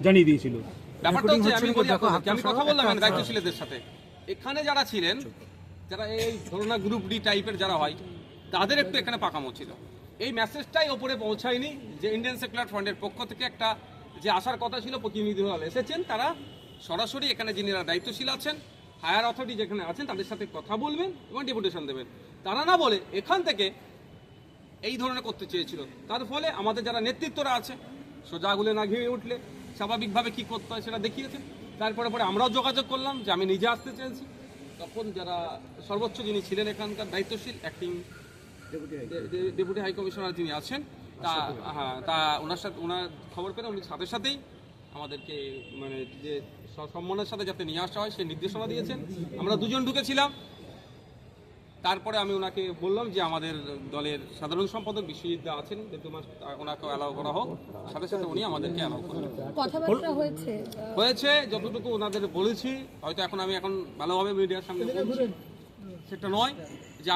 জানিয়ে দিয়েছিল। ব্যাপারটা হচ্ছে আমি বলি আপনাদেরকে, আমি কথা বললাম দায়িত্বশীলদের সাথে, এখানে যারা ছিলেন, যারা এই ধরুন গ্রুপ ডি টাইপের যারা হয়, তাদের একটু এখানে পাকামো ছিল। এই মেসেজটাই ওপরে পৌঁছায়নি যে ইন্ডিয়ান সেকুলার ফ্রন্টের পক্ষ থেকে একটা যে আসার কথা ছিল, প্রতিনিধি দল এসেছেন, তারা সরাসরি এখানে যিনিরা দায়িত্বশীল আছেন, হায়ার অথরিটি যেখানে আছেন, তাদের সাথে কথা বলবেন এবং ডেপুটেশন দেবেন। তারা না বলে এখান থেকে এই ধরনের করতে চেয়েছিল। তার ফলে আমাদের যারা নেতৃত্বরা আছে, সোজা আগুলে না ঘিরে উঠলে স্বাভাবিকভাবে কী করতে হয় সেটা দেখিয়েছেন। তারপরে আমরাও যোগাযোগ করলাম যে আমি নিজে আসতে চেয়েছি। তখন যারা সর্বোচ্চ যিনি ছিলেন এখানকার দায়িত্বশীল অ্যাক্টিং ডেপুটি হাই কমিশনার যিনি আছেন, তা ওনার খবর পেলে উনি সাথে সাথেই আমাদেরকে মানে যে সম্মানের সাথে যাতে নিয়ে আসা হয় সেই নির্দেশনা দিয়েছেন। আমরা দুজন ঢুকেছিলাম। তারপরে আমি ওনাকে বললাম যে আমাদের দলের সাধারণ সম্পাদক বিশ্বজিৎ দা আছেন, ওনাকে অ্যালাউ করা হোক। সাথে সাথে উনি আমাদেরকে অ্যালাউ করলেন। কথাবার্তা হয়েছে যতটুকু ওনাদের বলেছি, হয়তো আমি এখন ভালোভাবে মিডিয়ার সামনে বলছি সেটা নয় যে